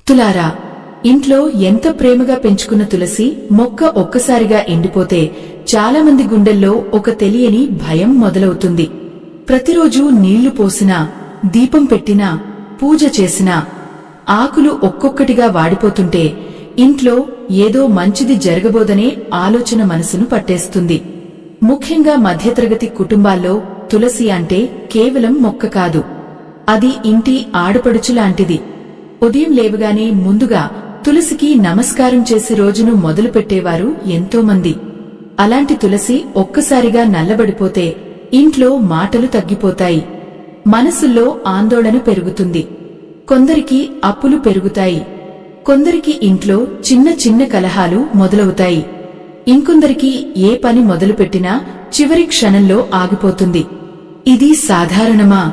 తులారా, ఇంట్లో ఎంత ప్రేమగా పెంచుకున్న తులసి మొక్క ఒక్కసారిగా ఎండిపోతే చాలామంది గుండెల్లో ఒక తెలియని భయం మొదలవుతుంది. ప్రతిరోజూ నీళ్లు పోసినా, దీపం పెట్టినా, పూజ చేసినా ఆకులు ఒక్కొక్కటిగా వాడిపోతుంటే ఇంట్లో ఏదో మంచిది జరగబోదనే ఆలోచన మనసును పట్టేస్తుంది. ముఖ్యంగా మధ్యతరగతి కుటుంబాల్లో తులసి అంటే కేవలం మొక్క కాదు, అది ఇంటి ఆడపడుచులాంటిది. ఉదయం లేవగానే ముందుగా తులసికి నమస్కారం చేసి రోజును మొదలుపెట్టేవారు ఎంతోమంది. అలాంటి తులసి ఒక్కసారిగా నల్లబడిపోతే ఇంట్లో మాటలు తగ్గిపోతాయి, మనసుల్లో ఆందోళన పెరుగుతుంది. కొందరికి అప్పులు పెరుగుతాయి, కొందరికి ఇంట్లో చిన్న చిన్న కలహాలు మొదలవుతాయి, ఇంకొందరికి ఏ పని మొదలుపెట్టినా చివరి క్షణంలో ఆగిపోతుంది. ఇది సాధారణమా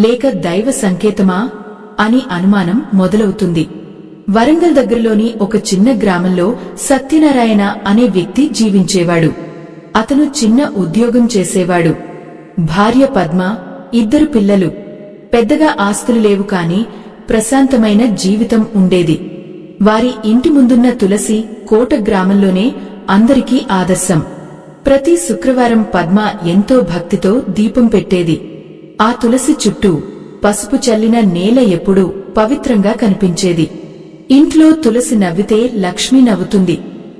లేక దైవ సంకేతమా అని అనుమానం మొదలవుతుంది. వరంగల్ దగ్గరలోని ఒక చిన్న గ్రామంలో సత్యనారాయణ అనే వ్యక్తి జీవించేవాడు. అతను చిన్న ఉద్యోగం చేసేవాడు. భార్య పద్మ, 2 పిల్లలు. పెద్దగా ఆస్తులు లేవు, కాని ప్రశాంతమైన జీవితం ఉండేది. వారి ఇంటి ముందున్న తులసి కోట గ్రామంలోనే అందరికీ ఆదర్శం. ప్రతి శుక్రవారం పద్మ ఎంతో భక్తితో దీపం పెట్టేది. ఆ తులసి చుట్టూ పసుపు చల్లిన నేల ఎప్పుడూ పవిత్రంగా కనిపించేది. ఇంట్లో తులసి నవ్వితే లక్ష్మి నవ్వుతుంది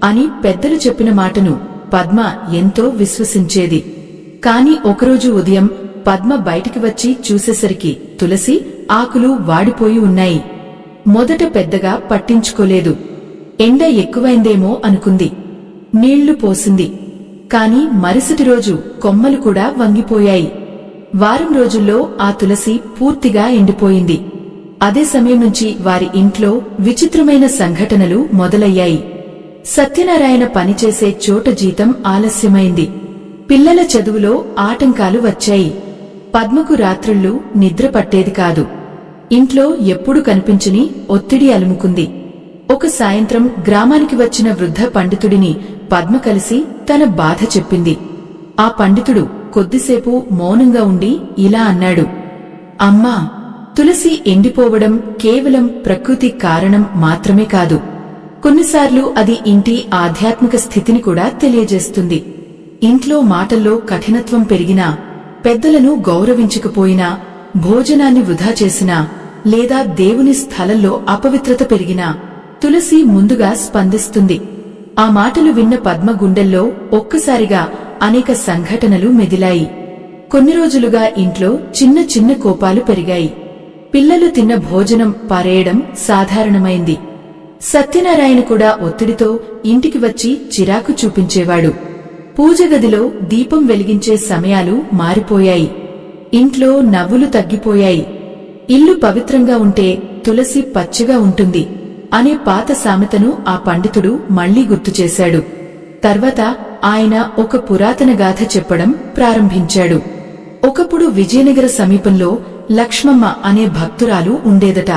అని పెద్దలు చెప్పిన మాటను పద్మ ఎంతో విశ్వసించేది. కాని ఒకరోజు ఉదయం పద్మ బయటికి వచ్చి చూసేసరికి తులసి ఆకులు వాడిపోయి ఉన్నాయి. మొదట పెద్దగా పట్టించుకోలేదు. ఎండ ఎక్కువైందేమో అనుకుంది. నీళ్లు పోసింది. కాని మరుసటి రోజు కొమ్మలు కూడా వంగిపోయాయి. వారం రోజుల్లో ఆ తులసి పూర్తిగా ఎండిపోయింది. అదే సమయం నుంచి వారి ఇంట్లో విచిత్రమైన సంఘటనలు మొదలయ్యాయి. సత్యనారాయణ పనిచేసే చోట జీతం ఆలస్యమైంది. పిల్లల చదువులో ఆటంకాలు వచ్చాయి. పద్మకు రాత్రుళ్ళు నిద్ర పట్టేది కాదు. ఇంట్లో ఎప్పుడు కనిపించని ఒత్తిడి అలుముకుంది. ఒక సాయంత్రం గ్రామానికి వచ్చిన వృద్ధ పండితుడిని పద్మ కలిసి తన బాధ చెప్పింది. ఆ పండితుడు కొద్దిసేపు మౌనంగా ఉండి ఇలా అన్నాడు, అమ్మా, తులసి ఎండిపోవడం కేవలం ప్రకృతి కారణం మాత్రమే కాదు. కొన్నిసార్లు అది ఇంటి ఆధ్యాత్మిక స్థితిని కూడా తెలియజేస్తుంది. ఇంట్లో మాటల్లో కఠినత్వం పెరిగినా, పెద్దలను గౌరవించకపోయినా, భోజనాన్ని వృధా చేసినా, లేదా దేవుని స్థలంలో అపవిత్రత పెరిగినా తులసి ముందుగా స్పందిస్తుంది. ఆ మాటలు విన్న పద్మ గుండెల్లో ఒక్కసారిగా అనేక సంఘటనలు మెదిలాయి. కొన్ని రోజులుగా ఇంట్లో చిన్న చిన్న కోపాలు పెరిగాయి. పిల్లలు తిన్న భోజనం పారేయడం సాధారణమైంది. సత్యనారాయణ కూడా ఒత్తిడితో ఇంటికి వచ్చి చిరాకు చూపించేవాడు. పూజగదిలో దీపం వెలిగించే సమయాలు మారిపోయాయి. ఇంట్లో నవ్వులు తగ్గిపోయాయి. ఇల్లు పవిత్రంగా ఉంటే తులసి పచ్చగా ఉంటుంది అనే పాత సామెతను ఆ పండితుడు మళ్లీ గుర్తుచేశాడు. తర్వాత ఆయన ఒక పురాతన గాథ చెప్పడం ప్రారంభించాడు. ఒకప్పుడు విజయనగర సమీపంలో లక్ష్మమ్మ అనే భక్తురాలు ఉండేదట.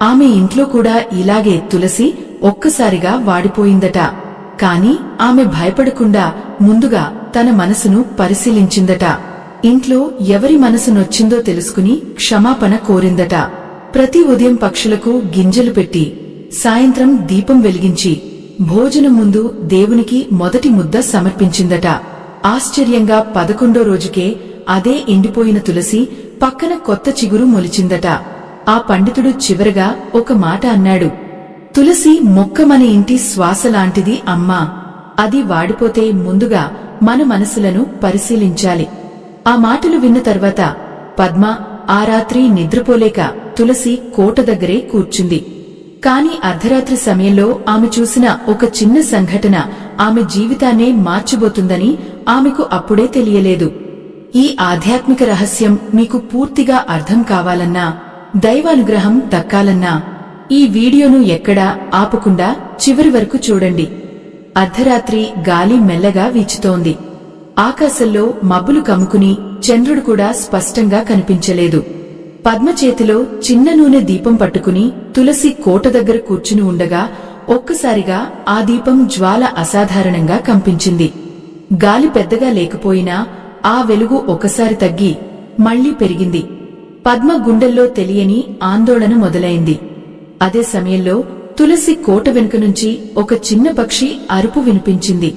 ఆమె ఇంట్లో కూడా ఇలాగే తులసి ఒక్కసారిగా వాడిపోయిందట. కాని ఆమె భయపడకుండా ముందుగా తన మనసును పరిశీలించిందట. ఇంట్లో ఎవరి మనసు నొచ్చిందో తెలుసుకుని క్షమాపణ కోరిందట. ప్రతి ఉదయం పక్షులకు గింజలు పెట్టి, సాయంత్రం దీపం వెలిగించి, భోజనం ముందు దేవునికి మొదటి ముద్ద సమర్పించిందట. ఆశ్చర్యంగా 11వ రోజుకే అదే ఎండిపోయిన తులసి పక్కన కొత్త చిగురు మొలిచిందట. ఆ పండితుడు చివరగా ఒక మాట అన్నాడు, తులసి మొక్క మన ఇంటి శ్వాసలాంటిది అమ్మా. అది వాడిపోతే ముందుగా మన మనసులను పరిశీలించాలి. ఆ మాటలు విన్న తర్వాత పద్మ ఆ రాత్రి నిద్రపోలేక తులసి కోట దగ్గరే కూర్చుంది. కాని అర్ధరాత్రి సమయంలో ఆమె చూసిన ఒక చిన్న సంఘటన ఆమె జీవితాన్నే మార్చబోతుందని ఆమెకు అప్పుడే తెలియలేదు. ఈ ఆధ్యాత్మిక రహస్యం మీకు పూర్తిగా అర్థం కావాలన్నా, దైవానుగ్రహం దక్కాలన్నా ఈ వీడియోను ఎక్కడా ఆపకుండా చివరి వరకు చూడండి. అర్ధరాత్రి గాలి మెల్లగా వీచుతోంది. ఆకాశంలో మబ్బులు కమ్ముకుని చంద్రుడు కూడా స్పష్టంగా కనిపించలేదు. పద్మ చేతిలో చిన్న నూనె దీపం పట్టుకుని తులసి కోట దగ్గర కూర్చుని ఉండగా ఒక్కసారిగా ఆ దీపం జ్వాల అసాధారణంగా కంపించింది. గాలి పెద్దగా లేకపోయినా ఆ వెలుగు ఒకసారి తగ్గి మళ్లీ పెరిగింది. పద్మ గుండెల్లో తెలియని ఆందోళన మొదలైంది. అదే సమయంలో తులసి కోట వెనుక నుంచి ఒక చిన్న పక్షి అరుపు వినిపించింది.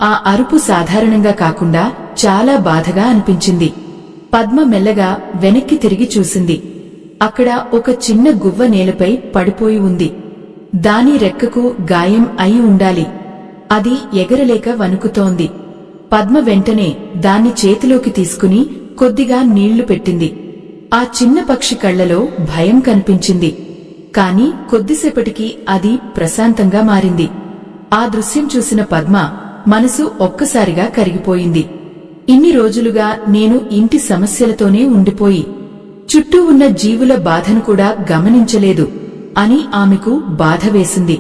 ఆ అరుపు సాధారణంగా కాకుండా చాలా బాధగా అనిపించింది. పద్మ మెల్లగా వెనక్కి తిరిగి చూసింది. అక్కడ ఒక చిన్న గువ్వ నేలపై పడిపోయి ఉంది. దాని రెక్కకు గాయం అయి ఉండాలి. అది ఎగరలేక వణుకుతోంది. పద్మ వెంటనే దాన్ని చేతిలోకి తీసుకుని కొద్దిగా నీళ్లు పెట్టింది. ఆ చిన్న పక్షి కళ్లలో భయం కనిపించింది. కాని కొద్దిసేపటికి అది ప్రశాంతంగా మారింది. ఆ దృశ్యం చూసిన పద్మ మనసు ఒక్కసారిగా కరిగిపోయింది. ఇన్ని రోజులుగా నేను ఇంటి సమస్యలతోనే ఉండిపోయి చుట్టూ ఉన్న జీవుల బాధను కూడా గమనించలేదు అని ఆమెకు బాధ వేసింది.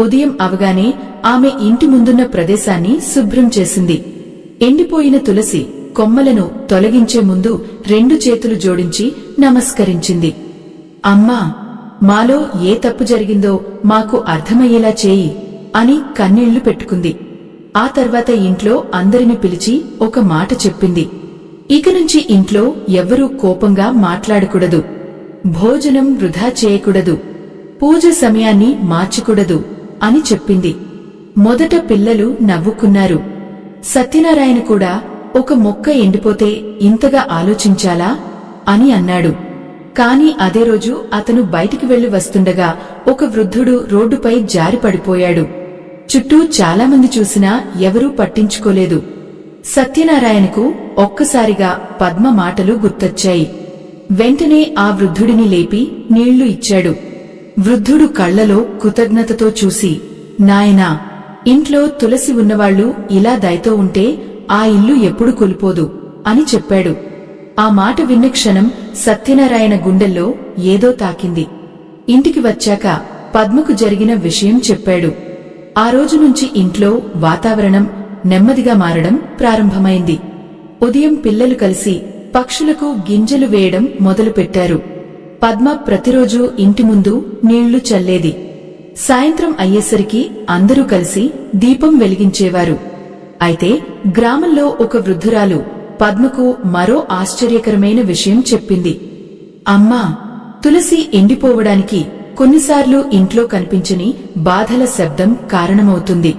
ఉదయం అవగానే ఆమె ఇంటి ముందున్న ప్రదేశాన్ని శుభ్రం చేసింది. ఎండిపోయిన తులసి కొమ్మలను తొలగించే ముందు 2 చేతులు జోడించి నమస్కరించింది. అమ్మా, మాలో ఏ తప్పు జరిగిందో మాకు అర్థమయ్యేలా చేయి అని కన్నీళ్లు పెట్టుకుంది. ఆ తర్వాత ఇంట్లో అందరిని పిలిచి ఒక మాట చెప్పింది. ఇక నుంచి ఇంట్లో ఎవ్వరూ కోపంగా మాట్లాడకూడదు, భోజనం వృధా చేయకూడదు, పూజ సమయాన్ని మార్చకూడదు అని చెప్పింది. మొదట పిల్లలు నవ్వుకున్నారు. సత్యనారాయణ కూడా ఒక మొక్క ఎండిపోతే ఇంతగా ఆలోచించాలా అని అన్నాడు. కాని అదే రోజు అతను బయటికి వెళ్లి వస్తుండగా ఒక వృద్ధుడు రోడ్డుపై జారి పడిపోయాడు. చుట్టూ చాలామంది చూసినా ఎవరూ పట్టించుకోలేదు. సత్యనారాయణకు ఒక్కసారిగా పద్మ మాటలు గుర్తొచ్చాయి. వెంటనే ఆ వృద్ధుడిని లేపి నీళ్లు ఇచ్చాడు. వృద్ధుడు కళ్లలో కృతజ్ఞతతో చూసి, నాయనా, ఇంట్లో తులసి ఉన్నవాళ్లు ఇలా దయతో ఉంటే ఆ ఇల్లు ఎప్పుడు కూలిపోదు అని చెప్పాడు. ఆ మాట విన్న క్షణం సత్యనారాయణ గుండెల్లో ఏదో తాకింది. ఇంటికి వచ్చాక పద్మకు జరిగిన విషయం చెప్పాడు. ఆ రోజు నుంచి ఇంట్లో వాతావరణం నెమ్మదిగా మారడం ప్రారంభమైంది. ఉదయం పిల్లలు కలిసి పక్షులకు గింజలు వేయడం మొదలుపెట్టారు. పద్మ ప్రతిరోజూ ఇంటి ముందు నీళ్లు చల్లేది. సాయంత్రం అయ్యేసరికి అందరూ కలిసి దీపం వెలిగించేవారు. అయితే గ్రామంలో ఒక వృద్ధురాలు పద్మకు మరో ఆశ్చర్యకరమైన విషయం చెప్పింది. అమ్మా, తులసి ఎండిపోవడానికి కొన్నిసార్లు ఇంట్లో కనిపించని బాధల శబ్దం కారణమవుతుంది.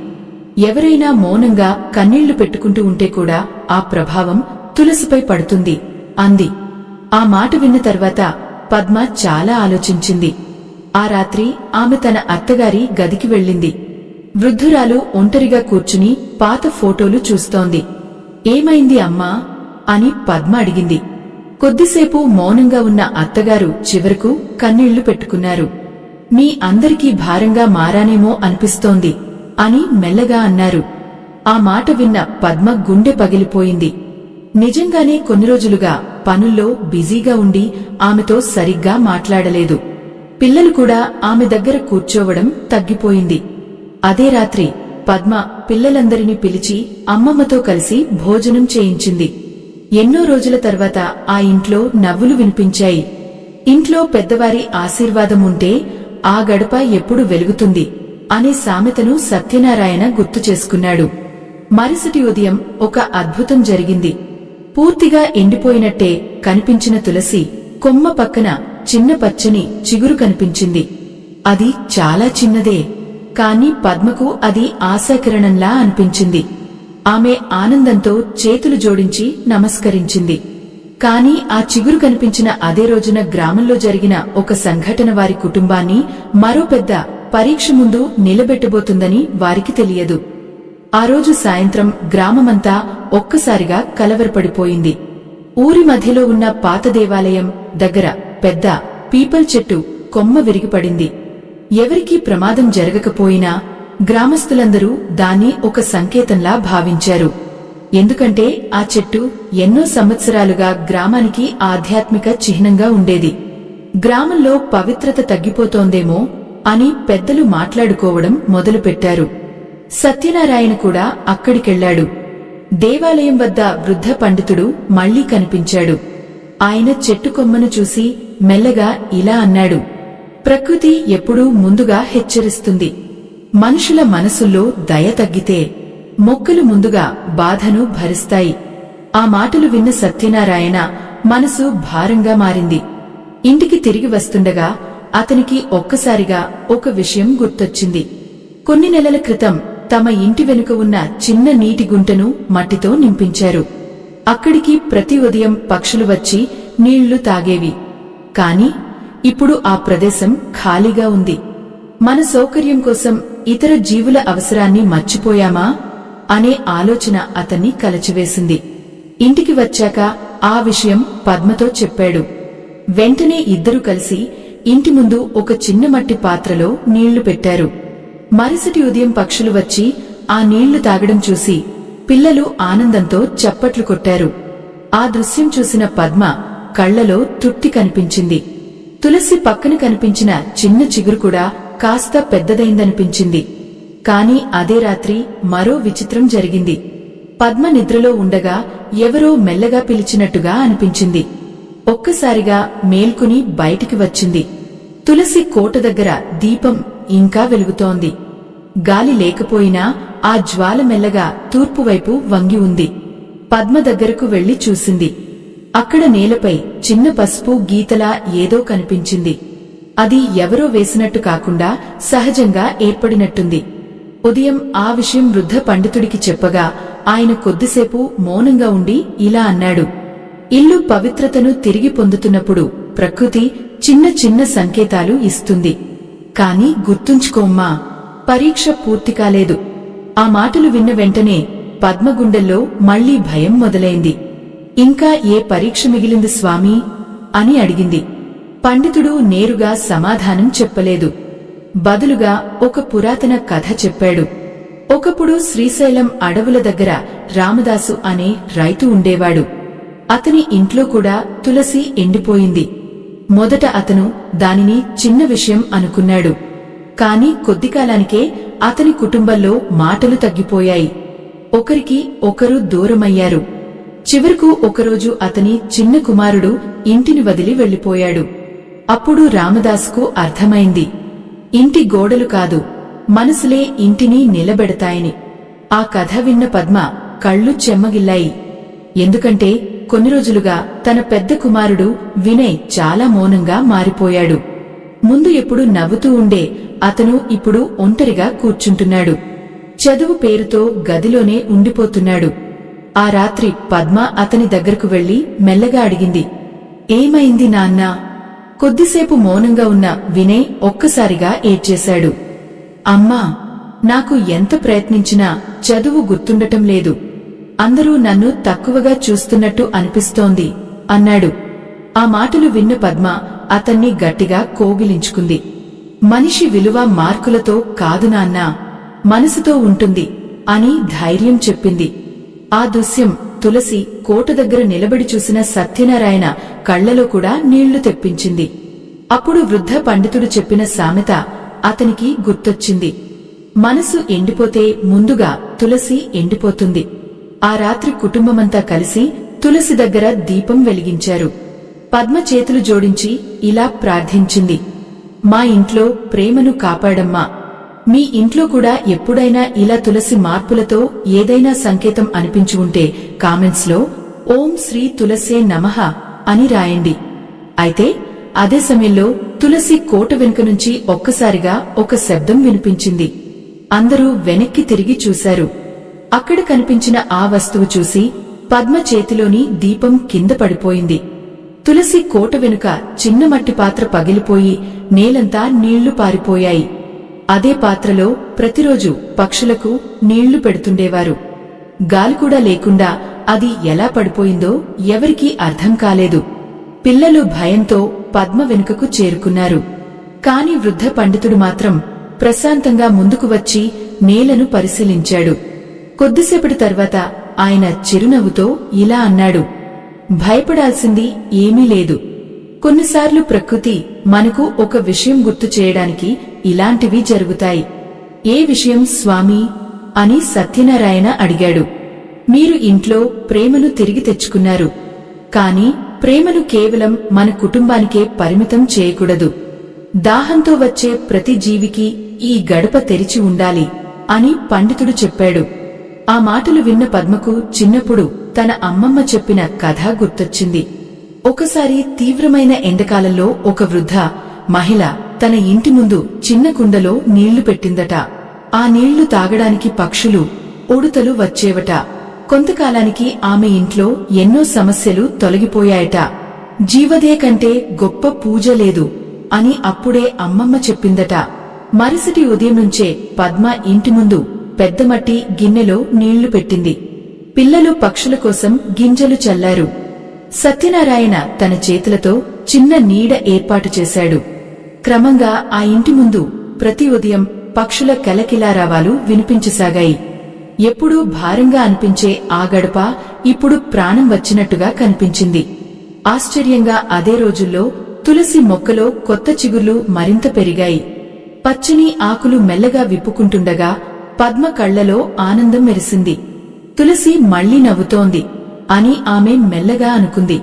ఎవరైనా మౌనంగా కన్నీళ్లు పెట్టుకుంటూ ఉంటే కూడా ఆ ప్రభావం తులసిపై పడుతుంది అంది. ఆ మాట విన్న తర్వాత పద్మ చాలా ఆలోచించింది. ఆ రాత్రి ఆమె తన అత్తగారి గదికి వెళ్ళింది. వృద్ధురాలు ఒంటరిగా కూర్చుని పాత ఫోటోలు చూస్తోంది. ఏమైంది అమ్మా అని పద్మ అడిగింది. కొద్దిసేపు మౌనంగా ఉన్న అత్తగారు చివరకు కన్నీళ్లు పెట్టుకున్నారు. మీ అందరికీ భారంగా మారానేమో అనిపిస్తోంది అని మెల్లగా అన్నారు. ఆ మాట విన్న పద్మ గుండె పగిలిపోయింది. నిజంగానే కొన్ని రోజులుగా పనుల్లో బిజీగా ఉండి ఆమెతో సరిగ్గా మాట్లాడలేదు. పిల్లలు కూడా ఆమె దగ్గర కూర్చోవడం తగ్గిపోయింది. అదే రాత్రి పద్మ పిల్లలందరినీ పిలిచి అమ్మమ్మతో కలిసి భోజనం చేయించింది. ఎన్నో రోజుల తర్వాత ఆ ఇంట్లో నవ్వులు వినిపించాయి. ఇంట్లో పెద్దవారి ఆశీర్వాదం ఉంటే ఆ గడప ఎప్పుడు వెలుగుతుంది అనే సామెతను సత్యనారాయణ గుర్తు చేసుకున్నాడు. మరుసటి ఉదయం ఒక అద్భుతం జరిగింది. పూర్తిగా ఎండిపోయినట్టే కనిపించిన తులసి కొమ్మ పక్కన చిన్న పచ్చని చిగురు కనిపించింది. అది చాలా చిన్నదే, కాని పద్మకు అది ఆశాకిరణంలా అనిపించింది. ఆమె ఆనందంతో చేతులు జోడించి నమస్కరించింది. కాని ఆ చిగురు కనిపించిన అదే రోజున గ్రామంలో జరిగిన ఒక సంఘటన వారి కుటుంబాన్ని మరో పెద్ద పరీక్ష ముందు నిలబెట్టబోతుందని వారికి తెలియదు. ఆ రోజు సాయంత్రం గ్రామమంతా ఒక్కసారిగా కలవరపడిపోయింది. ఊరి మధ్యలో ఉన్న పాత దేవాలయం దగ్గర పెద్ద పీపల్ చెట్టు కొమ్మ విరిగిపడింది. ఎవరికీ ప్రమాదం జరగకపోయినా గ్రామస్తులందరూ దాన్ని ఒక సంకేతంలా భావించారు. ఎందుకంటే ఆ చెట్టు ఎన్నో సంవత్సరాలుగా గ్రామానికి ఆధ్యాత్మిక చిహ్నంగా ఉండేది. గ్రామంలో పవిత్రత తగ్గిపోతోందేమో అని పెద్దలు మాట్లాడుకోవడం మొదలుపెట్టారు. సత్యనారాయణ కూడా అక్కడికెళ్లాడు. దేవాలయం వద్ద వృద్ధ పండితుడు మళ్లీ కనిపించాడు. ఆయన చెట్టు కొమ్మను చూసి మెల్లగా ఇలా అన్నాడు, ప్రకృతి ఎప్పుడూ ముందుగా హెచ్చరిస్తుంది. మనుషుల మనసుల్లో దయ తగ్గితే మొక్కలు ముందుగా బాధను భరిస్తాయి. ఆ మాటలు విన్న సత్యనారాయణ మనసు భారంగా మారింది. ఇంటికి తిరిగి వస్తుండగా అతనికి ఒక్కసారిగా ఒక విషయం గుర్తొచ్చింది. కొన్ని నెలల క్రితం తమ ఇంటి వెనుక ఉన్న చిన్న నీటి గుంటను మట్టితో నింపించారు. అక్కడికి ప్రతి ఉదయం పక్షులు వచ్చి నీళ్లు తాగేవి. కాని ఇప్పుడు ఆ ప్రదేశం ఖాళీగా ఉంది. మన సౌకర్యం కోసం ఇతర జీవుల అవసరాన్ని మర్చిపోయామా అనే ఆలోచన అతన్ని కలచివేసింది. ఇంటికి వచ్చాక ఆ విషయం పద్మతో చెప్పాడు. వెంటనే ఇద్దరూ కలిసి ఇంటి ముందు ఒక చిన్న మట్టి పాత్రలో నీళ్లు పెట్టారు. మరుసటి ఉదయం పక్షులు వచ్చి ఆ నీళ్లు తాగడం చూసి పిల్లలు ఆనందంతో చప్పట్లు కొట్టారు. ఆ దృశ్యం చూసిన పద్మ కళ్లలో తృప్తి కనిపించింది. తులసి పక్కన కనిపించిన చిన్న చిగురు కూడా కాస్త పెద్దదైందనిపించింది. కాని అదే రాత్రి మరో విచిత్రం జరిగింది. పద్మ నిద్రలో ఉండగా ఎవరో మెల్లగా పిలిచినట్టుగా అనిపించింది. ఒక్కసారిగా మేల్కుని బయటికి వచ్చింది. తులసి కోట దగ్గర దీపం ఇంకా వెలుగుతోంది. గాలి లేకపోయినా ఆ జ్వాల మెల్లగా తూర్పువైపు వంగి ఉంది. పద్మ దగ్గరకు వెళ్లి చూసింది. అక్కడ నేలపై చిన్న పసుపు గీతలా ఏదో కనిపించింది. అది ఎవరో వేసినట్టు కాకుండా సహజంగా ఏర్పడినట్టుంది. ఉదయం ఆ విషయం వృద్ధ పండితుడికి చెప్పగా ఆయన కొద్దిసేపు మౌనంగా ఉండి ఇలా అన్నాడు. ఇల్లు పవిత్రతను తిరిగి పొందుతున్నప్పుడు ప్రకృతి చిన్న చిన్న సంకేతాలు ఇస్తుంది. కాని గుర్తుంచుకోమ్మా, పరీక్ష పూర్తి కాలేదు. ఆ మాటలు విన్న వెంటనే పద్మ గుండెల్లో మళ్లీ భయం మొదలైంది. ఇంకా ఏ పరీక్ష మిగిలింది స్వామీ అని అడిగింది. పండితుడు నేరుగా సమాధానం చెప్పలేదు. బదులుగా ఒక పురాతన కథ చెప్పాడు. ఒకప్పుడు శ్రీశైలం అడవుల దగ్గర రామదాసు అనే రైతు ఉండేవాడు. అతని ఇంట్లో కూడా తులసి ఎండిపోయింది. మొదట అతను దానిని చిన్న విషయం అనుకున్నాడు. కాని కొద్దికాలానికే అతని కుటుంబంలో మాటలు తగ్గిపోయాయి. ఒకరికి ఒకరు దూరమయ్యారు. చివరకు ఒకరోజు అతని చిన్న కుమారుడు ఇంటిని వదిలి వెళ్లిపోయాడు. అప్పుడు రామదాసుకు అర్థమైంది, ఇంటి గోడలు కాదు, మనసులే ఇంటిని నిలబెడతాయని. ఆ కథ విన్న పద్మ కళ్ళు చెమ్మగిల్లాయి. ఎందుకంటే కొన్ని రోజులుగా తన పెద్ద కుమారుడు వినయ్ చాలా మౌనంగా మారిపోయాడు. ముందు ఎప్పుడు నవ్వుతూ ఉండే అతను ఇప్పుడు ఒంటరిగా కూర్చుంటున్నాడు. చదువు పేరుతో గదిలోనే ఉండిపోతున్నాడు. ఆ రాత్రి పద్మ అతని దగ్గరకు వెళ్లి మెల్లగా అడిగింది, ఏమైంది నాన్నా? కొద్దిసేపు మౌనంగా ఉన్న వినయ్ ఒక్కసారిగా ఏడ్చేశాడు. అమ్మా, నాకు ఎంత ప్రయత్నించినా చదువు గుర్తుండటం లేదు. అందరూ నన్ను తక్కువగా చూస్తున్నట్టు అనిపిస్తోంది అన్నాడు. ఆ మాటలు విన్న పద్మ అతన్ని గట్టిగా కోగిలించుకుంది. మనిషి విలువ మార్కులతో కాదు నాన్నా, మనసుతో ఉంటుంది అని ధైర్యం చెప్పింది. ఆ దృశ్యం తులసి కోట దగ్గర నిలబడి చూసిన సత్యనారాయణ కళ్లలో కూడా నీళ్లు తెప్పించింది. అప్పుడు వృద్ధ పండితుడు చెప్పిన సామెత అతనికి గుర్తొచ్చింది. మనసు ఎండిపోతే ముందుగా తులసి ఎండిపోతుంది. ఆ రాత్రి కుటుంబమంతా కలిసి తులసి దగ్గర దీపం వెలిగించారు. పద్మ చేతులు జోడించి ఇలా ప్రార్థించింది, మా ఇంట్లో ప్రేమను కాపాడమ్మా. మీ ఇంట్లో కూడా ఎప్పుడైనా ఇలా తులసి మార్పులతో ఏదైనా సంకేతం అనిపించి ఉంటే కామెంట్స్ లో ఓం శ్రీ తులసే నమః అని రాయండి. అయితే అదే సమయంలో తులసి కోట వెనుక నుంచి ఒక్కసారిగా ఒక శబ్దం వినిపించింది. అందరూ వెనక్కి తిరిగి చూశారు. అక్కడ కనిపించిన ఆ వస్తువు చూసి పద్మ చేతిలోని దీపం కింద పడిపోయింది. తులసి కోట వెనుక చిన్న మట్టి పాత్ర పగిలిపోయి నేలంతా నీళ్లు పారిపోయాయి. అదే పాత్రలో ప్రతిరోజు పక్షులకు నీళ్లు పెడుతుండేవారు. గాలి కూడా లేకుండా అది ఎలా పడిపోయిందో ఎవరికీ అర్థం కాలేదు. పిల్లలు భయంతో పద్మ వెనుకకు చేరుకున్నారు. కాని వృద్ధ పండితుడు మాత్రం ప్రశాంతంగా ముందుకు వచ్చి నేలను పరిశీలించాడు. కొద్దిసేపటి తర్వాత ఆయన చిరునవ్వుతో ఇలా అన్నాడు, భయపడాల్సింది ఏమీ లేదు. కొన్నిసార్లు ప్రకృతి మనకు ఒక విషయం గుర్తు చేయడానికి ఇలాంటివి జరుగుతాయి. ఏ విషయం స్వామీ అని సత్యనారాయణ అడిగాడు. మీరు ఇంట్లో ప్రేమను తిరిగి తెచ్చుకున్నారు. కాని ప్రేమను కేవలం మన కుటుంబానికే పరిమితం చేయకూడదు. దాహంతో వచ్చే ప్రతి జీవికి ఈ గడప తెరిచి ఉండాలి అని పండితుడు చెప్పాడు. ఆ మాటలు విన్న పద్మకు చిన్నప్పుడు తన అమ్మమ్మ చెప్పిన కథ గుర్తొచ్చింది. ఒకసారి తీవ్రమైన ఎండకాలంలో ఒక వృద్ధ మహిళ తన ఇంటి ముందు చిన్న కుండలో నీళ్లు పెట్టిందట. ఆ నీళ్లు తాగడానికి పక్షులు, ఉడుతలు వచ్చేవట. కొంతకాలానికి ఆమె ఇంట్లో ఎన్నో సమస్యలు తొలగిపోయాయట. జీవదే కంటే గొప్ప పూజ లేదు అని అప్పుడే అమ్మమ్మ చెప్పిందట. మరుసటి ఉదయం నుంచే పద్మ ఇంటి ముందు పెద్ద మట్టి గిన్నెలో నీళ్లు పెట్టింది. పిల్లలు పక్షుల కోసం గింజలు చల్లారు. సత్యనారాయణ తన చేతులతో చిన్న నీడ ఏర్పాటు చేశాడు. క్రమంగా ఆ ఇంటి ముందు ప్రతి ఉదయం పక్షుల కెలకిలారావాలు వినిపించసాగాయి. ఎప్పుడూ భారంగా అనిపించే ఆ గడప ఇప్పుడు ప్రాణం వచ్చినట్టుగా కనిపించింది. ఆశ్చర్యంగా అదే రోజుల్లో తులసి మొక్కలో కొత్త చిగుర్లు మరింత పెరిగాయి. పచ్చని ఆకులు మెల్లగా విప్పుకుంటుండగా పద్మ కళ్లలో ఆనందం మెరిసింది. తులసి మళ్లీ నవ్వుతోంది అని ఆమె మెల్లగా అనుకుంది.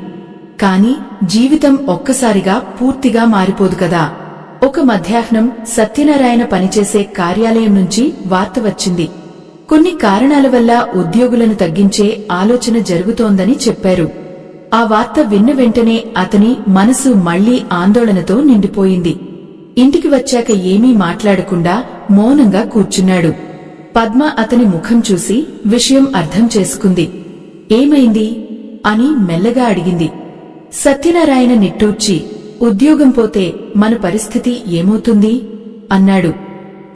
కాని జీవితం ఒక్కసారిగా పూర్తిగా మారిపోదు కదా. ఒక మధ్యాహ్నం సత్యనారాయణ పనిచేసే కార్యాలయం నుంచి వార్త వచ్చింది. కొన్ని కారణాల వల్ల ఉద్యోగులను తగ్గించే ఆలోచన జరుగుతోందని చెప్పారు. ఆ వార్త విన్న వెంటనే అతని మనసు మళ్లీ ఆందోళనతో నిండిపోయింది. ఇంటికి వచ్చాక ఏమీ మాట్లాడకుండా మౌనంగా కూర్చున్నాడు. పద్మ అతని ముఖం చూసి విషయం అర్థం చేసుకుంది. ఏమైంది అని మెల్లగా అడిగింది. సత్యనారాయణ నిట్టూర్చి, ఉద్యోగం పోతే మన పరిస్థితి ఏమవుతుంది అన్నాడు.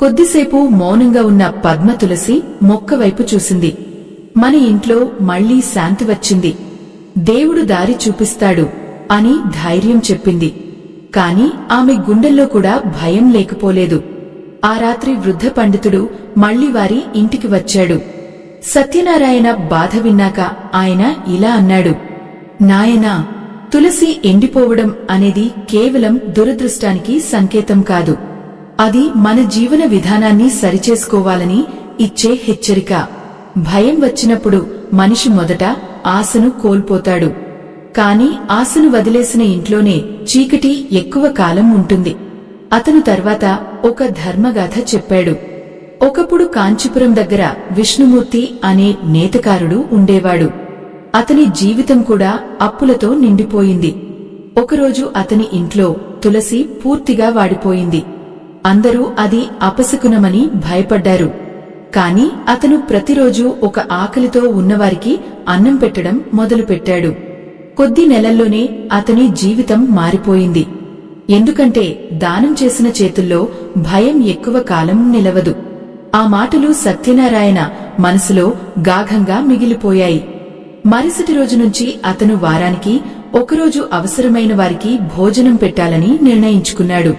కొద్దిసేపు మౌనంగా ఉన్న పద్మ తులసి మొక్క వైపు చూసింది. మన ఇంట్లో మళ్లీ శాంతి వచ్చింది. దేవుడు దారి చూపిస్తాడు అని ధైర్యం చెప్పింది. కాని ఆమె గుండెల్లో కూడా భయం లేకపోలేదు. ఆ రాత్రి వృద్ధ పండితుడు మళ్లీ వారి ఇంటికి వచ్చాడు. సత్యనారాయణ బాధ విన్నాక ఆయన ఇలా అన్నాడు. నాయనా, తులసి ఎండిపోవడం అనేది కేవలం దురదృష్టానికి సంకేతం కాదు. అది మన జీవన విధానాన్ని సరిచేసుకోవాలని ఇచ్చే హెచ్చరిక. భయం వచ్చినప్పుడు మనిషి మొదట ఆశను కోల్పోతాడు. కాని ఆశను వదిలేసిన ఇంట్లోనే చీకటి ఎక్కువ కాలం ఉంటుంది. అతను తర్వాత ఒక ధర్మగాథ చెప్పాడు. ఒకప్పుడు కాంచీపురం దగ్గర విష్ణుమూర్తి అనే నేతకారుడు ఉండేవాడు. అతని జీవితం కూడా అప్పులతో నిండిపోయింది. ఒకరోజు అతని ఇంట్లో తులసి పూర్తిగా వాడిపోయింది. అందరూ అది అపశకునమని భయపడ్డారు. కాని అతను ప్రతిరోజూ ఒక ఆకలితో ఉన్నవారికి అన్నం పెట్టడం మొదలుపెట్టాడు. కొద్ది నెలల్లోనే అతని జీవితం మారిపోయింది. ఎందుకంటే దానం చేసిన చేతుల్లో భయం ఎక్కువ కాలం నిలవదు. ఆ మాటలు సత్యనారాయణ మనసులో గాఢంగా మిగిలిపోయాయి. మరుసటి రోజు నుంచి అతను వారానికి ఒకరోజు అవసరమైన వారికి భోజనం పెట్టాలని నిర్ణయించుకున్నాడు.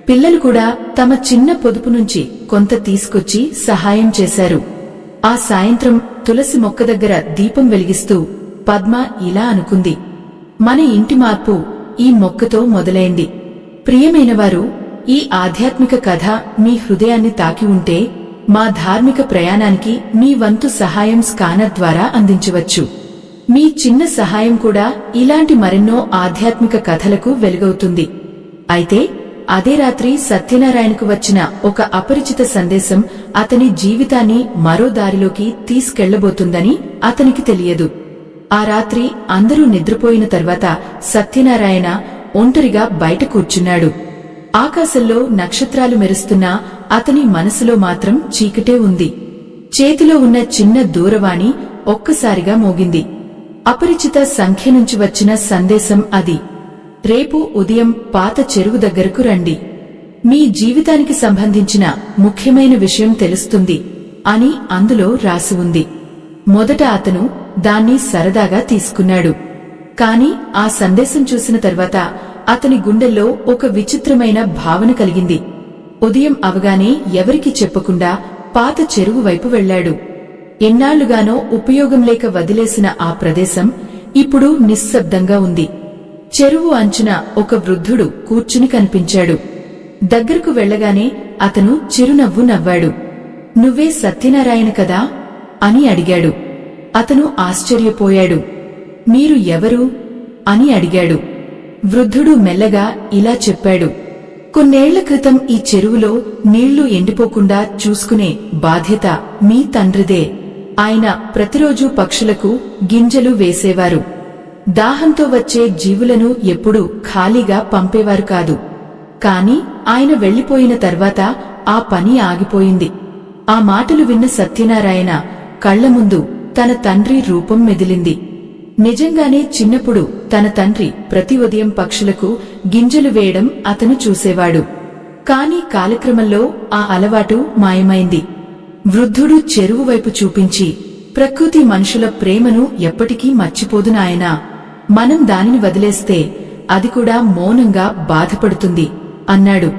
పిల్లలు కూడా తమ చిన్న పొదుపు నుంచి కొంత తీసుకొచ్చి సహాయం చేశారు. ఆ సాయంత్రం తులసి మొక్క దగ్గర దీపం వెలిగిస్తూ పద్మ ఇలా అనుకుంది. మన ఇంటి మార్పు ఈ మొక్కతో మొదలైంది. ప్రియమైనవారు, ఈ ఆధ్యాత్మిక కథ మీ హృదయాన్ని తాకి ఉంటే మా ధార్మిక ప్రయాణానికి మీ వంతు సహాయం స్కానర్ ద్వారా అందించవచ్చు. మీ చిన్న సహాయం కూడా ఇలాంటి మరెన్నో ఆధ్యాత్మిక కథలకు వెలుగవుతుంది. అయితే అదే రాత్రి సత్యనారాయణకు వచ్చిన ఒక అపరిచిత సందేశం అతని జీవితాన్ని మరో దారిలోకి తీసుకెళ్లబోతుందని అతనికి తెలియదు. ఆ రాత్రి అందరూ నిద్రపోయిన తర్వాత సత్యనారాయణ ఒంటరిగా బయట కూర్చున్నాడు. ఆకాశంలో నక్షత్రాలు మెరుస్తున్నా అతని మనసులో మాత్రం చీకటే ఉంది. చేతిలో ఉన్న చిన్న దూరవాణి ఒక్కసారిగా మోగింది. అపరిచిత సంఖ్య నుంచి వచ్చిన సందేశం అది. రేపు ఉదయం పాత చెరువు దగ్గరకు రండి. మీ జీవితానికి సంబంధించిన ముఖ్యమైన విషయం తెలుస్తుంది అని అందులో రాసి ఉంది. మొదట అతను దాన్ని సరదాగా తీసుకున్నాడు. కాని ఆ సందేశం చూసిన తర్వాత అతని గుండెల్లో ఒక విచిత్రమైన భావన కలిగింది. ఉదయం అవగానే ఎవరికీ చెప్పకుండా పాత చెరువు వైపు వెళ్లాడు. ఎన్నాళ్లుగానో ఉపయోగం లేక వదిలేసిన ఆ ప్రదేశం ఇప్పుడు నిశ్శబ్దంగా ఉంది. చెరువు అంచున ఒక వృద్ధుడు కూర్చుని కనిపించాడు. దగ్గరకు వెళ్లగానే అతను చిరునవ్వు నవ్వాడు. నువ్వే సత్యనారాయణ కదా అని అడిగాడు. అతను ఆశ్చర్యపోయాడు. మీరు ఎవరు అని అడిగాడు. వృద్ధుడు మెల్లగా ఇలా చెప్పాడు. కొన్నేళ్ల క్రితం ఈ చెరువులో నీళ్లు ఎండిపోకుండా చూసుకునే బాధ్యత మీ తండ్రిదే. ఆయన ప్రతిరోజూ పక్షులకు గింజలు వేసేవారు. దాహంతో వచ్చే జీవులను ఎప్పుడూ ఖాళీగా పంపేవారు కాదు. కాని ఆయన వెళ్లిపోయిన తర్వాత ఆ పని ఆగిపోయింది. ఆ మాటలు విన్న సత్యనారాయణ కళ్ల ముందు తన తండ్రి రూపం మెదిలింది. నిజంగానే చిన్నప్పుడు తన తండ్రి ప్రతి ఉదయం పక్షులకు గింజలు వేయడం అతను చూసేవాడు. కాని కాలక్రమంలో ఆ అలవాటు మాయమైంది. వృద్ధుడు చెరువు వైపు చూపించి, ప్రకృతి మనుషుల ప్రేమను ఎప్పటికీ మర్చిపోదు నాయనా. మనం దానిని వదిలేస్తే అది కూడా మౌనంగా బాధపడుతుంది అన్నాడు.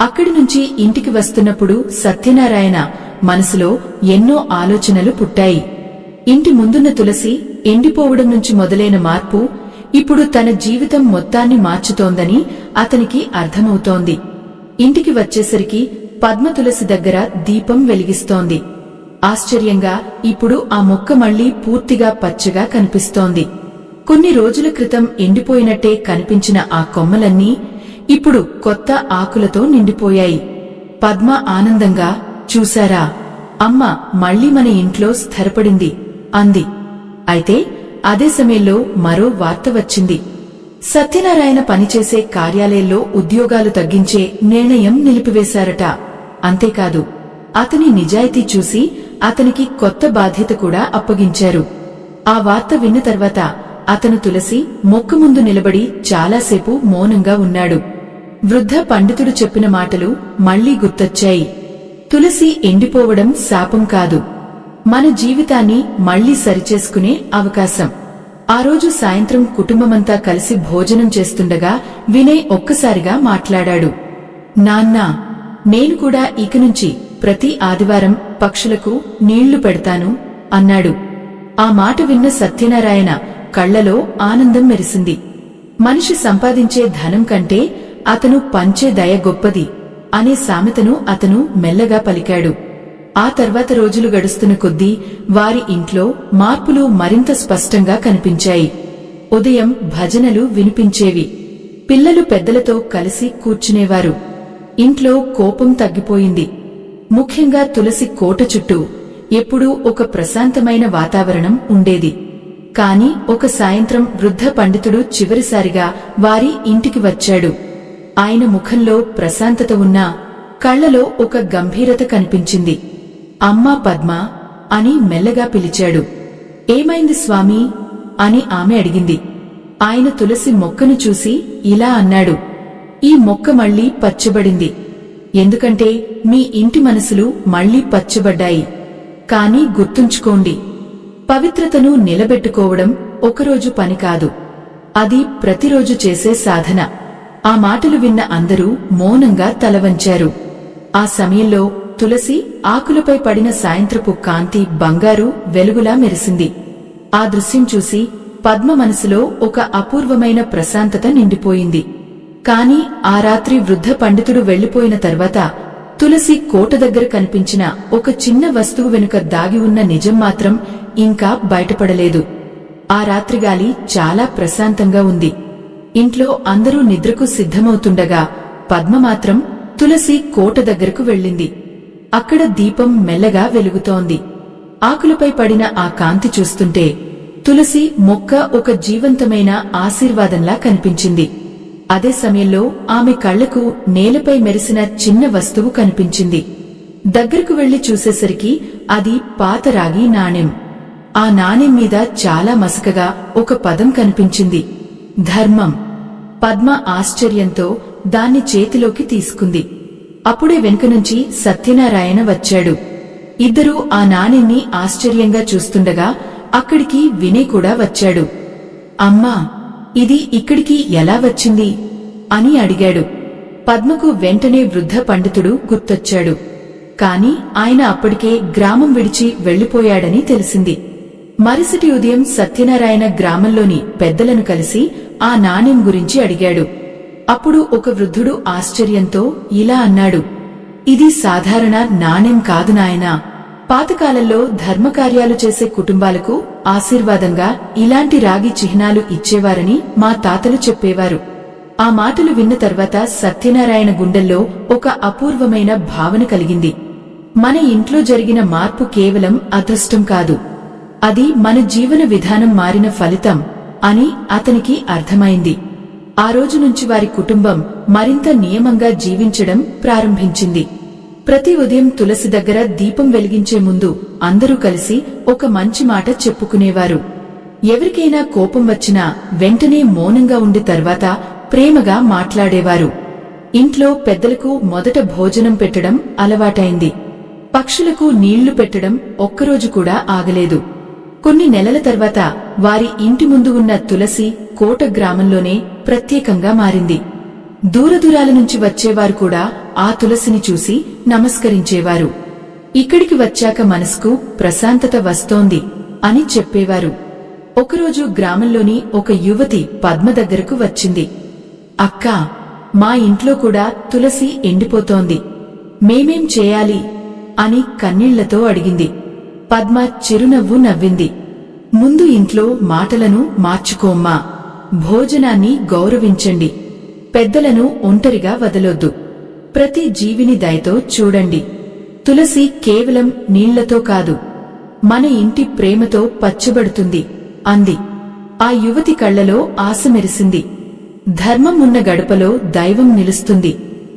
అక్కడి నుంచి ఇంటికి వస్తున్నప్పుడు సత్యనారాయణ మనసులో ఎన్నో ఆలోచనలు పుట్టాయి. ఇంటి ముందున్న తులసి ఎండిపోవడం నుంచి మొదలైన మార్పు ఇప్పుడు తన జీవితం మొత్తాన్ని మార్చుతోందని అతనికి అర్థమవుతోంది. ఇంటికి వచ్చేసరికి పద్మ తులసి దగ్గర దీపం వెలిగిస్తోంది. ఆశ్చర్యంగా ఇప్పుడు ఆ మొక్క మళ్లీ పూర్తిగా పచ్చగా కనిపిస్తోంది. కొన్ని రోజుల క్రితం ఎండిపోయినట్టే కనిపించిన ఆ కొమ్మలన్నీ ఇప్పుడు కొత్త ఆకులతో నిండిపోయాయి. పద్మ ఆనందంగా, చూశారా, అమ్మ మళ్లీ మన ఇంట్లో స్థిరపడింది అంది. అయితే అదే సమయంలో మరో వార్త వచ్చింది. సత్యనారాయణ పనిచేసే కార్యాలయంలో ఉద్యోగాలు తగ్గించే నిర్ణయం నిలిపివేశారట. అంతేకాదు, అతని నిజాయితీ చూసి అతనికి కొత్త బాధ్యత కూడా అప్పగించారు. ఆ వార్త విన్న తర్వాత అతను తులసి మొక్క ముందు నిలబడి చాలాసేపు మౌనంగా ఉన్నాడు. వృద్ధ పండితుడు చెప్పిన మాటలు మళ్లీ గుర్తొచ్చాయి. తులసి ఎండిపోవడం శాపం కాదు, మన జీవితాన్ని మళ్లీ సరిచేసుకునే అవకాశం. ఆ రోజు సాయంత్రం కుటుంబమంతా కలిసి భోజనం చేస్తుండగా వినయ్ ఒక్కసారిగా మాట్లాడాడు. నాన్నా, నేను కూడా ఇక నుంచి ప్రతి ఆదివారం పక్షులకు నీళ్లు పెడతాను అన్నాడు. ఆ మాట విన్న సత్యనారాయణ కళ్లలో ఆనందం మెరిసింది. మనిషి సంపాదించే ధనం కంటే అతను పంచే దయ గొప్పది అనే సామెతను అతను మెల్లగా పలికాడు. ఆ తర్వాత రోజులు గడుస్తున్న కొద్దీ వారి ఇంట్లో మార్పులు మరింత స్పష్టంగా కనిపించాయి. ఉదయం భజనలు వినిపించేవి. పిల్లలు పెద్దలతో కలిసి కూర్చునేవారు. ఇంట్లో కోపం తగ్గిపోయింది. ముఖ్యంగా తులసి కోట చుట్టూ ఎప్పుడూ ఒక ప్రశాంతమైన వాతావరణం ఉండేది. కాని ఒక సాయంత్రం వృద్ధ పండితుడు చివరిసారిగా వారి ఇంటికి వచ్చాడు. ఆయన ముఖంలో ప్రశాంతత ఉన్నా కళ్లలో ఒక గంభీరత కనిపించింది. అమ్మా పద్మ అని మెల్లగా పిలిచాడు. ఏమైంది స్వామీ అని ఆమె అడిగింది. ఆయన తులసి మొక్కను చూసి ఇలా అన్నాడు. ఈ మొక్క మళ్లీ పచ్చబడింది. ఎందుకంటే మీ ఇంటి మనసులు మళ్లీ పచ్చబడ్డాయి. కాని గుర్తుంచుకోండి, పవిత్రతను నిలబెట్టుకోవడం ఒకరోజు పని కాదు, అది ప్రతిరోజు చేసే సాధన. ఆ మాటలు విన్న అందరూ మౌనంగా తలవంచారు. ఆ సమయంలో తులసి ఆకులపై పడిన సాయంత్రపు కాంతి బంగారు వెలుగులా మెరిసింది. ఆ దృశ్యం చూసి పద్మ మనసులో ఒక అపూర్వమైన ప్రశాంతత నిండిపోయింది. కాని ఆ రాత్రి వృద్ధ పండితుడు వెళ్లిపోయిన తర్వాత తులసి కోట దగ్గర కనిపించిన ఒక చిన్న వస్తువు వెనుక దాగి ఉన్న నిజం మాత్రం ఇంకా బయటపడలేదు. ఆ రాత్రిగాలి చాలా ప్రశాంతంగా ఉంది. ఇంట్లో అందరూ నిద్రకు సిద్ధమవుతుండగా పద్మ మాత్రం తులసి కోట దగ్గరకు వెళ్ళింది. అక్కడ దీపం మెల్లగా వెలుగుతోంది. ఆకులపై పడిన ఆ కాంతి చూస్తుంటే తులసి మొక్క ఒక జీవంతమైన ఆశీర్వాదంలా కనిపించింది. అదే సమయంలో ఆమె కళ్లకు నేలపై మెరిసిన చిన్న వస్తువు కనిపించింది. దగ్గరకు వెళ్లి చూసేసరికి అది పాత రాగి నాణెం. ఆ నాణెం మీద చాలా మసకగా ఒక పదం కనిపించింది, ధర్మం. పద్మ ఆశ్చర్యంతో దాన్ని చేతిలోకి తీసుకుంది. అప్పుడే వెనుక నుంచి సత్యనారాయణ వచ్చాడు. ఇద్దరూ ఆ నాణెన్ని ఆశ్చర్యంగా చూస్తుండగా అక్కడికి వినయ్ కూడా వచ్చాడు. అమ్మా, ఇది ఇక్కడికి ఎలా వచ్చింది అని అడిగాడు. పద్మకు వెంటనే వృద్ధ పండితుడు గుర్తొచ్చాడు. కాని ఆయన అప్పటికే గ్రామం విడిచి వెళ్లిపోయాడని తెలిసింది. మరుసటి ఉదయం సత్యనారాయణ గ్రామంలోని పెద్దలను కలిసి ఆ నాణెం గురించి అడిగాడు. అప్పుడు ఒక వృద్ధుడు ఆశ్చర్యంతో ఇలా అన్నాడు, ఇది సాధారణ నాణెం కాదు నాయనా. పాతకాలంలో ధర్మకార్యాలు చేసే కుటుంబాలకు ఆశీర్వాదంగా ఇలాంటి రాగి చిహ్నాలు ఇచ్చేవారని మా తాతలు చెప్పేవారు. ఆ మాటలు విన్న తర్వాత సత్యనారాయణ గుండెల్లో ఒక అపూర్వమైన భావన కలిగింది. మన ఇంట్లో జరిగిన మార్పు కేవలం అదృష్టం కాదు, అది మన జీవన విధానం మారిన ఫలితం అని అతనికి అర్థమైంది. ఆ రోజు నుంచి వారి కుటుంబం మరింత నియమంగా జీవించడం ప్రారంభించింది. ప్రతి ఉదయం తులసి దగ్గర దీపం వెలిగించే ముందు అందరూ కలిసి ఒక మంచి మాట చెప్పుకునేవారు. ఎవరికైనా కోపం వచ్చినా వెంటనే మౌనంగా ఉండి తర్వాత ప్రేమగా మాట్లాడేవారు. ఇంట్లో పెద్దలకు మొదట భోజనం పెట్టడం అలవాటైంది. పక్షులకు నీళ్లు పెట్టడం ఒక్కరోజు కూడా ఆగలేదు. కొన్ని నెలల తర్వాత వారి ఇంటి ముందు ఉన్న తులసి కోట గ్రామంలోనే ప్రత్యేకంగా మారింది. దూరదూరాల నుంచి వచ్చేవారు కూడా ఆ తులసిని చూసి నమస్కరించేవారు. ఇక్కడికి వచ్చాక మనసుకు ప్రశాంతత వస్తోంది అని చెప్పేవారు. ఒకరోజు గ్రామంలోని ఒక యువతి పద్మ దగ్గరకు వచ్చింది. అక్కా, మా ఇంట్లో కూడా తులసి ఎండిపోతోంది, మేమేం చేయాలి అని కన్నీళ్లతో అడిగింది. పద్మ చిరునవ్వు నవ్వింది. ముందు ఇంట్లో మాటలను మార్చుకోమ్మా, భోజనాన్ని గౌరవించండి, పెద్దలను ఒంటరిగా వదలొద్దు, ప్రతి జీవిని దయతో చూడండి. తులసి కేవలం నీళ్లతో కాదు, మన ఇంటి ప్రేమతో పచ్చబడుతుంది అంది. ఆ యువతి కళ్లలో ఆశ మెరిసింది. ధర్మం ఉన్న గడపలో దైవం నిలుస్తుంది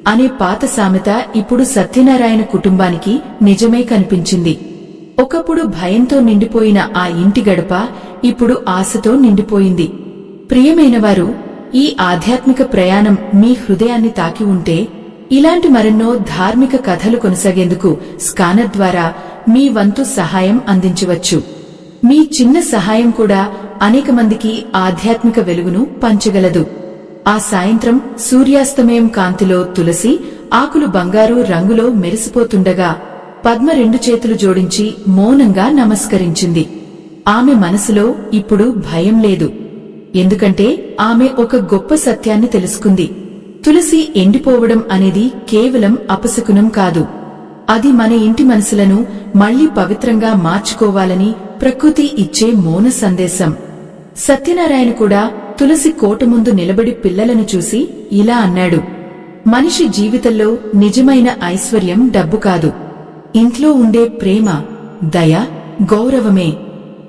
అనే పాత సామెత ఇప్పుడు సత్యనారాయణ కుటుంబానికి నిజమే కనిపించింది. ఒకప్పుడు భయంతో నిండిపోయిన ఆ ఇంటి గడప ఇప్పుడు ఆశతో నిండిపోయింది. ప్రియమైనవారు, ఈ ఆధ్యాత్మిక ప్రయాణం మీ హృదయాన్ని తాకి ఉంటే ఇలాంటి మరెన్నో ధార్మిక కథలు కొనసాగేందుకు స్కానర్ ద్వారా మీ వంతు సహాయం అందించవచ్చు. మీ చిన్న సహాయం కూడా అనేక మందికి ఆధ్యాత్మిక వెలుగును పంచగలదు. ఆ సాయంత్రం సూర్యాస్తమయం కాంతిలో తులసి ఆకులు బంగారు రంగులో మెరిసిపోతుండగా పద్మ రెండు చేతులు జోడించి మౌనంగా నమస్కరించింది. ఆమె మనసులో ఇప్పుడు భయం లేదు. ఎందుకంటే ఆమె ఒక గొప్ప సత్యాన్ని తెలుసుకుంది. తులసి ఎండిపోవడం అనేది కేవలం అపశకునం కాదు, అది మన ఇంటి మనసులను మళ్లీ పవిత్రంగా మార్చుకోవాలని ప్రకృతి ఇచ్చే మౌన సందేశం. సత్యనారాయణ కూడా తులసి కోట ముందు నిలబడి పిల్లలను చూసి ఇలా అన్నాడు. మనిషి జీవితంలో నిజమైన ఐశ్వర్యం డబ్బు కాదు, ఇంట్లో ఉండే ప్రేమ, దయ, గౌరవమే.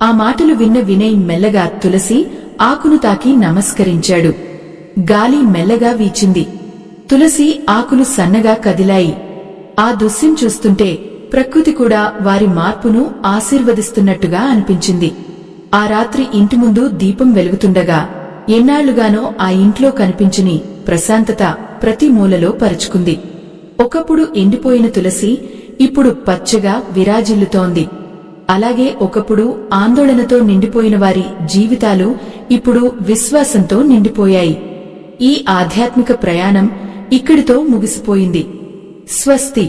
ఆ మాటలు విన్న వినయ్ మెల్లగా తులసి ఆకును తాకి నమస్కరించాడు. గాలి మెల్లగా వీచింది. తులసి ఆకులు సన్నగా కదిలాయి. ఆ దృశ్యం చూస్తుంటే ప్రకృతి కూడా వారి మార్పును ఆశీర్వదిస్తున్నట్టుగా అనిపించింది. ఆ రాత్రి ఇంటి ముందు దీపం వెలుగుతుండగా ఎన్నాళ్లుగానో ఆ ఇంట్లో కనిపించని ప్రశాంతత ప్రతి మూలలో పరుచుకుంది. ఒకప్పుడు ఎండిపోయిన తులసి ఇప్పుడు పచ్చగా విరాజిల్లుతోంది. అలాగే ఒకప్పుడు ఆందోళనతో నిండిపోయిన వారి జీవితాలు ఇప్పుడు విశ్వాసంతో నిండిపోయాయి. ఈ ఆధ్యాత్మిక ప్రయాణం ఇక్కడితో ముగిసిపోయింది. స్వస్తి.